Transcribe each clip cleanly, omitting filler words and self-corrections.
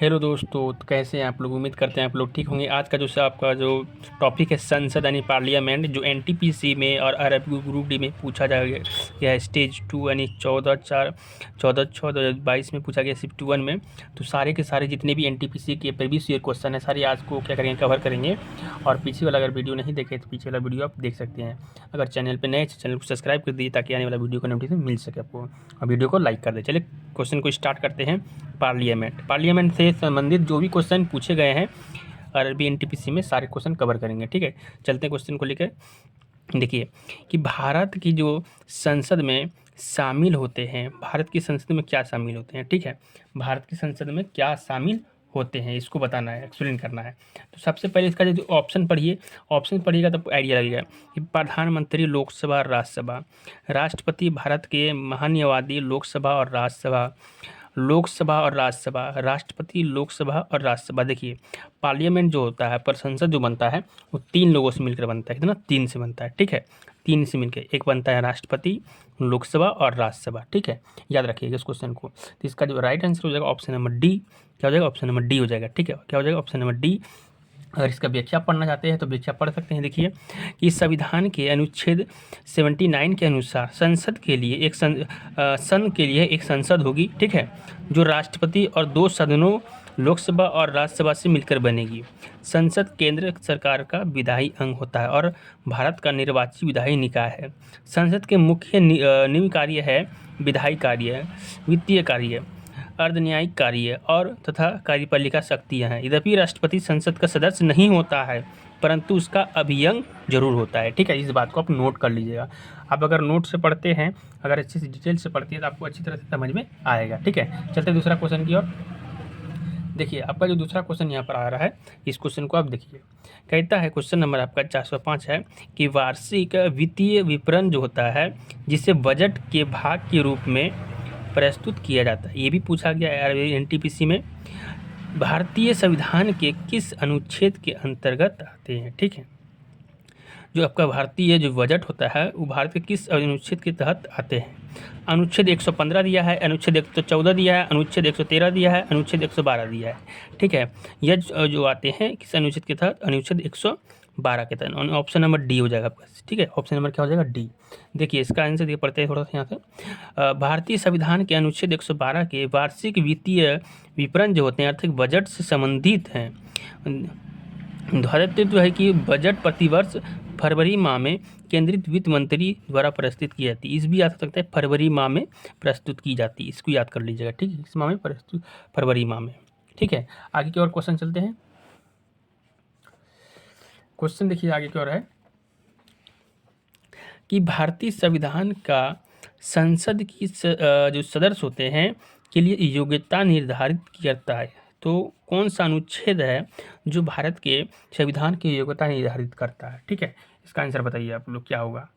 Hello दोस्तों, तो कैसे हैं आप लोग। उम्मीद करते हैं आप लोग ठीक होंगे। आज का जो आपका जो टॉपिक है संसद यानी पार्लियामेंट, जो एनटीपीसी में और आरआरबी ग्रुप डी में पूछा जाएगा गया है स्टेज 2 यानी 14/6/2022 में पूछा गया शिफ्ट 1 में। तो सारे के सारे जितने भी एनटीपीसी के प्रीवियस ईयर क्वेश्चन है सारे आज को क्या करेंगे, कवर करेंगे। और पीछे वाला अगर वीडियो नहीं देखे तो पीछे वाला वीडियो आप देख सकते हैं। अगर चैनल पर नए चैनल को सब्सक्राइब कर दीजिए ताकि आने वाला वीडियो का नोटिफिकेशन मिल सके आपको, और वीडियो को लाइक कर दे। चलिए क्वेश्चन को स्टार्ट करते हैं। पार्लियामेंट से संबंधित जो भी क्वेश्चन पूछे गए हैं आरआरबी एनटीपीसी में सारे क्वेश्चन कवर करेंगे। ठीक है, चलते हैं क्वेश्चन को लेकर। देखिए कि भारत की जो संसद में शामिल होते हैं, भारत की संसद में क्या शामिल होते हैं। ठीक है, भारत की संसद में क्या शामिल होते हैं इसको बताना है, एक्सप्लेन करना है। तो सबसे पहले इसका जो ऑप्शन पढ़िए, ऑप्शन पढ़िएगा तो आइडिया लगेगा कि प्रधानमंत्री, लोकसभा, राज्यसभा, राष्ट्रपति, भारत के महान्यायवादी, लोकसभा और राज्यसभा, लोकसभा और राज्यसभा, राष्ट्रपति, लोकसभा और राज्यसभा। देखिए पार्लियामेंट जो होता है, पर संसद जो बनता है वो 3 लोगों से मिलकर बनता है। कितना? 3 से बनता है। ठीक है, 3 से मिलकर एक बनता है राष्ट्रपति, लोकसभा और राज्यसभा। ठीक है, याद रखिएगा इस क्वेश्चन को। तो इसका जो राइट आंसर हो जाएगा ऑप्शन नंबर डी। क्या हो जाएगा? ऑप्शन नंबर डी हो जाएगा। ठीक है, क्या हो जाएगा? Option number D. अगर इसका व्याख्या पढ़ना चाहते हैं तो व्याख्या पढ़ सकते हैं। देखिए कि संविधान के अनुच्छेद 79 के अनुसार संसद के लिए एक संसद होगी। ठीक है, जो राष्ट्रपति और 2 सदनों लोकसभा और राज्यसभा से मिलकर बनेगी। संसद केंद्र सरकार का विधायी अंग होता है और भारत का निर्वाचित विधायी निकाय है। संसद के मुख्य निम्न कार्य है विधायी कार्य, वित्तीय कार्य, अर्धन्यायिक कार्य और तथा कार्यपालिका शक्तियाँ हैं। यद्यपि राष्ट्रपति संसद का सदस्य नहीं होता है परंतु उसका अभियंग जरूर होता है। ठीक है, इस बात को आप नोट कर लीजिएगा। आप अगर नोट से पढ़ते हैं, अगर अच्छे से डिटेल से पढ़ते हैं तो आपको अच्छी तरह से समझ में आएगा। ठीक है, चलते दूसरा क्वेश्चन की ओर। देखिए आपका जो दूसरा क्वेश्चन यहाँ पर आ रहा है, इस क्वेश्चन को आप देखिए। कहता है क्वेश्चन नंबर आपका 405 है कि वार्षिक वित्तीय विवरण जो होता है जिसे बजट के भाग के रूप में प्रस्तुत किया जाता है, ये भी पूछा गया है एनटीपीसी में। भारतीय संविधान के किस अनुच्छेद के अंतर्गत आते हैं। ठीक है, जो आपका भारतीय जो बजट होता है वो भारत के किस अनुच्छेद के तहत आते हैं। अनुच्छेद 115 दिया है, अनुच्छेद 114 दिया है, अनुच्छेद 113 दिया है, अनुच्छेद 112 दिया है। ठीक है, यह जो आते हैं किस अनुच्छेद के तहत? अनुच्छेद 112 के तहत। ऑप्शन नंबर डी हो जाएगा आपका। ठीक है, ऑप्शन नंबर क्या हो जाएगा? डी। देखिए इसका आंसर ये पढ़ते हैं थोड़ा सा यहाँ से। भारतीय संविधान के अनुच्छेद 112 के वार्षिक वित्तीय विवरण जो होते हैं आर्थिक बजट से संबंधित हैं। भारत जो है कि बजट प्रतिवर्ष फरवरी माह में केंद्रित वित्त मंत्री द्वारा प्रस्तुत की जाती है। इस भी याद कर सकते हैं, फरवरी माह में प्रस्तुत की जाती है, इसको याद कर लीजिएगा। ठीक है, इस माह में प्रस्तुत, फरवरी माह में। ठीक है, आगे की और क्वेश्चन चलते हैं। क्वेश्चन देखिए आगे की ओर है कि भारतीय संविधान का संसद की जो सदस्य होते हैं के लिए योग्यता निर्धारित करता है। तो कौन सा अनुच्छेद है जो भारत के संविधान की योग्यता निर्धारित करता है। ठीक है, इसका आंसर बताइए आप लोग क्या होगा।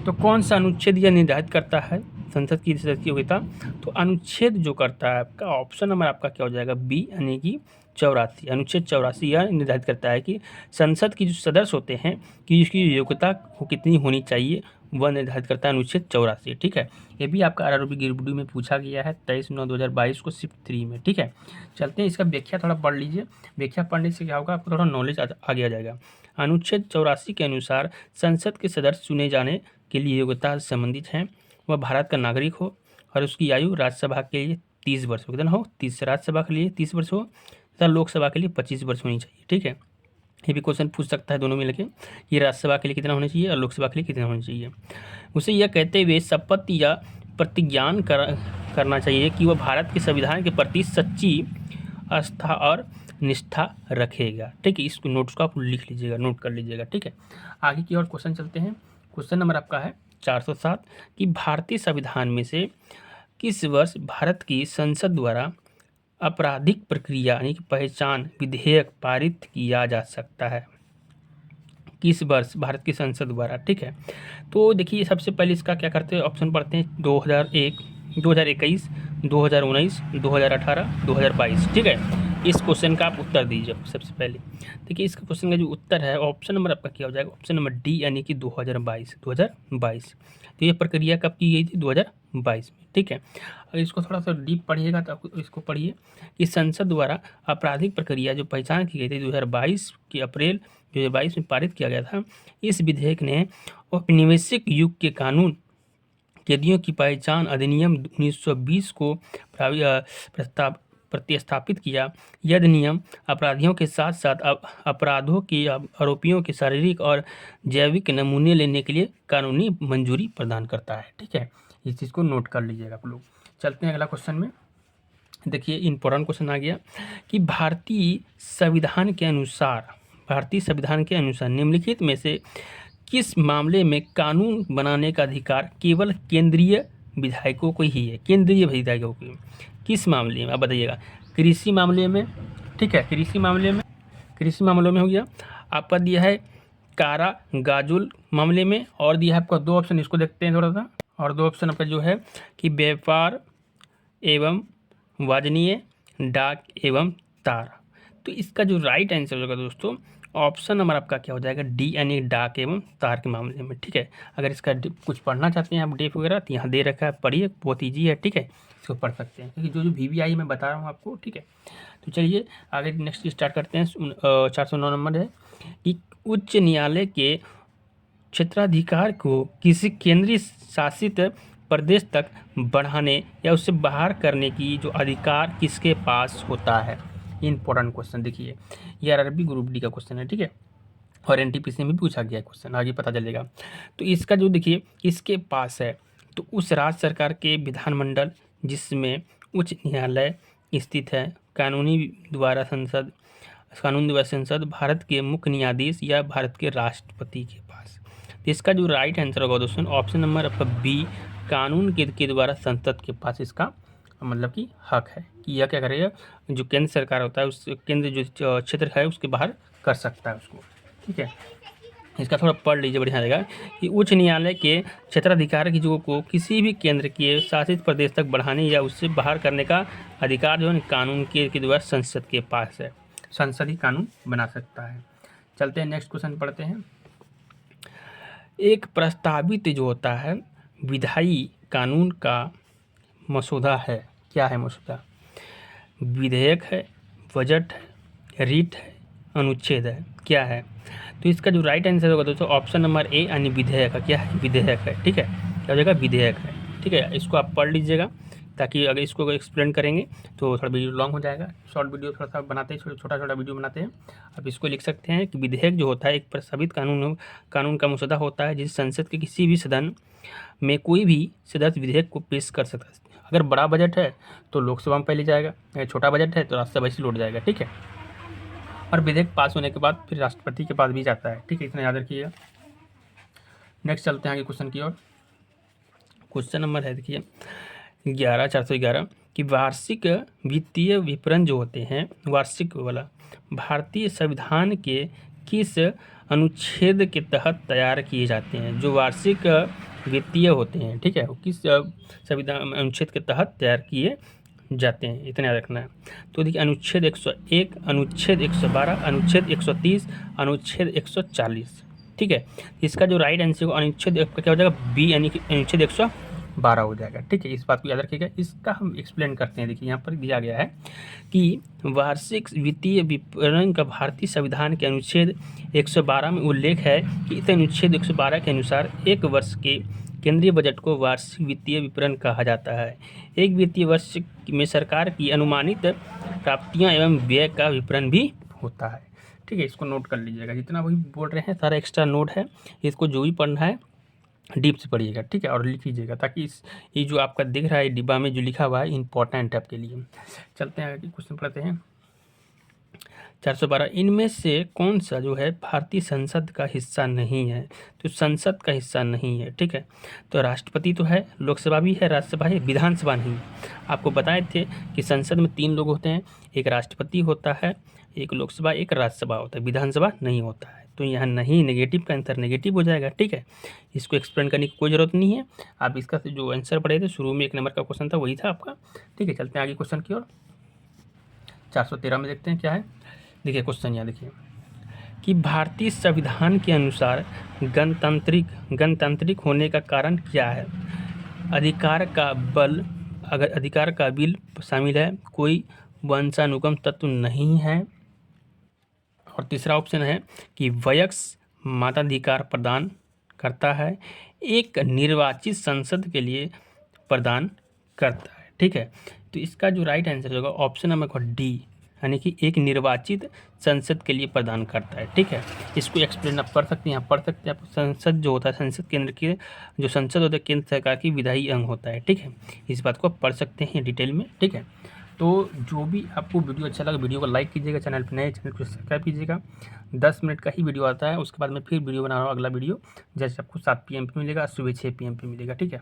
तो कौन सा अनुच्छेद यह निर्धारित करता है संसद की सदस्य की योग्यता? तो अनुच्छेद जो करता है आपका, ऑप्शन नंबर आपका क्या हो जाएगा? बी, यानी कि 84। अनुच्छेद 84 यह निर्धारित करता है कि संसद की जो सदस्य होते हैं कि उसकी योग्यता कितनी होनी चाहिए, वह निर्धारित करता है अनुच्छेद 84। ठीक है, ये भी आपका आरआरबी ग्रुप डी में पूछा गया है 23/9/2022 को शिफ्ट 3 में। ठीक है, चलते हैं इसका व्याख्या थोड़ा पढ़ लीजिए। व्याख्या पढ़ने से क्या होगा, आपको थोड़ा नॉलेज आगे आ जाएगा। अनुच्छेद 84 के अनुसार संसद के सदस्य चुने जाने के लिए योग्यता से संबंधित हैं। वह भारत का नागरिक हो और उसकी आयु राज्यसभा के लिए 30 वर्ष हो, कितना हो? 30। राज्यसभा के लिए 30 वर्ष हो तथा लोकसभा के लिए 25 वर्ष होनी चाहिए। ठीक है, ये भी क्वेश्चन पूछ सकता है दोनों में लेके, ये राज्यसभा के लिए कितना होना चाहिए और लोकसभा के लिए कितना होना चाहिए। उसे यह कहते हुए शपथ या प्रतिज्ञान करना चाहिए कि वह भारत के संविधान के प्रति सच्ची आस्था और निष्ठा रखेगा। ठीक है, इस नोट्स को आप लिख लीजिएगा, नोट कर लीजिएगा। ठीक है, आगे की और क्वेश्चन चलते हैं। क्वेश्चन नंबर आपका है 407 कि भारतीय संविधान में से किस वर्ष भारत की संसद द्वारा आपराधिक प्रक्रिया यानी कि पहचान विधेयक पारित किया जा सकता है? किस वर्ष भारत की संसद द्वारा? ठीक है, तो देखिए सबसे पहले इसका क्या करते हैं, ऑप्शन पढ़ते हैं। 2001, 2021, 2019, 2018, 2022। ठीक है, इस क्वेश्चन का आप उत्तर दीजिए सबसे पहले। देखिए इसका क्वेश्चन का जो उत्तर है ऑप्शन नंबर आपका क्या हो जाएगा, ऑप्शन नंबर डी यानी कि 2022। तो ये प्रक्रिया कब की गई थी, 2022 में। ठीक है, अगर इसको थोड़ा सा डीप पढ़िएगा तो आपको इसको पढ़िए कि संसद द्वारा आपराधिक प्रक्रिया जो पहचान की गई थी 2022 के अप्रैल 2022 में पारित किया गया था। इस विधेयक ने औपनिवेशिक युग के कानून कैदियों की पहचान अधिनियम 1920 को प्रतिस्थापित किया। यह अधिनियम अपराधियों के साथ साथ अपराधों के आरोपियों के शारीरिक और जैविक नमूने लेने के लिए कानूनी मंजूरी प्रदान करता है। ठीक है, इस चीज़ को नोट कर लीजिएगा आप लोग। चलते हैं अगला क्वेश्चन में। देखिए इम्पोर्टेंट क्वेश्चन आ गया कि भारतीय संविधान के अनुसार निम्नलिखित में से किस मामले में कानून बनाने का अधिकार केवल केंद्रीय विधायकों को ही है, केंद्रीय विधायकों को। किस मामले में आप बताइएगा, कृषि मामले में। ठीक है, कृषि मामलों में हो गया, आपका दिया है कारा गाजुल मामले में, और दिया है आपका दो ऑप्शन, इसको देखते हैं थोड़ा सा। और दो ऑप्शन आपका जो है कि व्यापार एवं वाजनीय डाक एवं तार। तो इसका जो राइट आंसर होगा दोस्तों ऑप्शन नंबर आपका क्या हो जाएगा, डी यानी डाक एवं तार के मामले में। ठीक है, अगर इसका कुछ पढ़ना चाहते हैं आप डेफ वगैरह तो यहाँ दे रखा है, पढ़िए, बहुत ईजी है। ठीक है, इसको पढ़ सकते हैं क्योंकि जो VVI मैं बता रहा हूँ आपको। ठीक है, तो चलिए आगे नेक्स्ट स्टार्ट करते हैं। 409 नंबर है कि उच्च न्यायालय के क्षेत्राधिकार को किसी केंद्रीय शासित प्रदेश तक बढ़ाने या उससे बाहर करने की जो अधिकार किसके पास होता है। इंपॉर्टेंट क्वेश्चन, देखिए ये RRB ग्रुप डी का क्वेश्चन है। ठीक है, और NTPC में भी पूछा गया क्वेश्चन, आगे पता चलेगा। तो इसका जो देखिए किसके पास है, तो उस राज्य सरकार के विधानमंडल जिसमें उच्च न्यायालय स्थित है, कानून द्वारा संसद, भारत के मुख्य न्यायाधीश या भारत के राष्ट्रपति के पास। तो इसका जो राइट आंसर होगा दोस्तों ऑप्शन नंबर आपका बी, कानून के द्वारा संसद के पास इसका मतलब कि हक है कि यह क्या करेगा, जो केंद्र सरकार होता है उस केंद्र जो क्षेत्र है उसके बाहर कर सकता है उसको। ठीक है, इसका थोड़ा पढ़ लीजिए, बढ़िया रहेगा कि उच्च न्यायालय के क्षेत्राधिकार की जो को किसी भी केंद्र के शासित प्रदेश तक बढ़ाने या उससे बाहर करने का अधिकार जो है कानून के द्वारा संसद के पास है, संसद ही कानून बना सकता है। चलते हैं नेक्स्ट क्वेश्चन पढ़ते हैं। एक प्रस्तावित जो होता है विधायी कानून का मसौदा है, क्या है मसौदा, विधेयक है, बजट है, रीट है, अनुच्छेद है, क्या है। तो इसका जो राइट आंसर होगा दोस्तों ऑप्शन नंबर ए यानी विधेयक है। क्या है, विधेयक है। ठीक है, क्या हो जाएगा, विधेयक है। ठीक है, इसको आप पढ़ लीजिएगा ताकि अगर इसको एक्सप्लेन करेंगे तो थोड़ा वीडियो लॉन्ग हो जाएगा। शॉर्ट वीडियो थोड़ा सा बनाते हैं, छोटा वीडियो बनाते हैं। आप इसको लिख सकते हैं कि विधेयक जो होता है एक प्रस्तावित कानून का मसौदा होता है जिसे संसद के किसी भी सदन में कोई भी सदस्य विधेयक को पेश कर सकता है। अगर बड़ा बजट है तो लोकसभा में पहले जाएगा, अगर छोटा बजट है तो राज्यसभा से लौट जाएगा। ठीक है, और विधेयक पास होने के बाद फिर राष्ट्रपति के पास भी जाता है। ठीक है, इतना याद रखिएगा। नेक्स्ट चलते हैं आगे क्वेश्चन की ओर। क्वेश्चन नंबर है देखिए 411 कि वार्षिक वित्तीय विवरण जो होते हैं वार्षिक वाला भारतीय संविधान के किस अनुच्छेद के तहत तैयार किए जाते हैं। जो वार्षिक वित्तीय होते हैं, ठीक है, वो किस संविधान अनुच्छेद के तहत तैयार किए जाते हैं, इतना याद रखना है। तो देखिए अनुच्छेद 101, अनुच्छेद 112, अनुच्छेद 130, अनुच्छेद 140। ठीक है, इसका जो राइट आंसर अनुच्छेद क्या हो जाएगा, बी यानी कि अनुच्छेद 112 हो जाएगा। ठीक है, इस बात को याद रखिएगा। इसका हम एक्सप्लेन करते हैं। देखिए यहाँ पर दिया गया है कि वार्षिक वित्तीय विवरण का भारतीय संविधान के अनुच्छेद 112 में उल्लेख है कि इस अनुच्छेद 112 के अनुसार एक वर्ष के केंद्रीय बजट को वार्षिक वित्तीय विवरण कहा जाता है। एक वित्तीय वर्ष में सरकार की अनुमानित प्राप्तियां एवं व्यय का विवरण भी होता है। ठीक है, इसको नोट कर लीजिएगा। जितना वही बोल रहे हैं सारा एक्स्ट्रा नोट है, इसको जो भी पढ़ना है डीप से पढ़िएगा। ठीक है, और लिख लीजिएगा ताकि ये जो आपका दिख रहा है डिब्बा में जो लिखा हुआ है इंपॉर्टेंट है आपके लिए। चलते हैं आगे क्वेश्चन पढ़ते हैं। 412 इनमें से कौन सा जो है भारतीय संसद का हिस्सा नहीं है। तो संसद का हिस्सा नहीं है। ठीक है, तो राष्ट्रपति तो है, लोकसभा भी है, राज्यसभा है, विधानसभा नहीं। आपको बताए थे कि संसद में 3 लोग होते हैं, एक राष्ट्रपति होता है, एक लोकसभा, एक राज्यसभा होता है, विधानसभा नहीं होता है। तो यहाँ नहीं, नेगेटिव का आंसर नेगेटिव हो जाएगा। ठीक है, इसको एक्सप्लेन करने की कोई ज़रूरत नहीं है। आप इसका जो आंसर पढ़े थे शुरू में 1 नंबर का क्वेश्चन था वही था आपका। ठीक है, चलते हैं आगे क्वेश्चन की ओर। 413 में देखते हैं क्या है। देखिए क्वेश्चन यहाँ देखिए कि भारतीय संविधान के अनुसार गणतांत्रिक होने का कारण क्या है। अधिकार का बल, अगर अधिकार का बिल शामिल है, कोई वंशानुगम तत्व नहीं है, और तीसरा ऑप्शन है कि वयस्क मताधिकार प्रदान करता है, एक निर्वाचित संसद के लिए प्रदान करता है। ठीक है, तो इसका जो राइट आंसर होगा ऑप्शन नंबर डी, यानी कि एक निर्वाचित संसद के लिए प्रदान करता है। ठीक है, इसको एक्सप्लेन आप कर सकते हैं, यहाँ पढ़ सकते हैं आप। संसद जो होता है, संसद केंद्र के जो संसद होता है केंद्र सरकार की विधायी अंग होता है। ठीक है, इस बात को आप पढ़ सकते हैं डिटेल में। ठीक है, तो जो भी आपको वीडियो अच्छा लगा वीडियो को लाइक कीजिएगा, चैनल पर नए चैनल को सब्सक्राइब कीजिएगा। 10 मिनट का ही वीडियो आता है, उसके बाद में फिर वीडियो बना रहा हूँ अगला वीडियो, जैसे आपको 7 PM पे मिलेगा, सुबह 6 PM पे मिलेगा। ठीक है।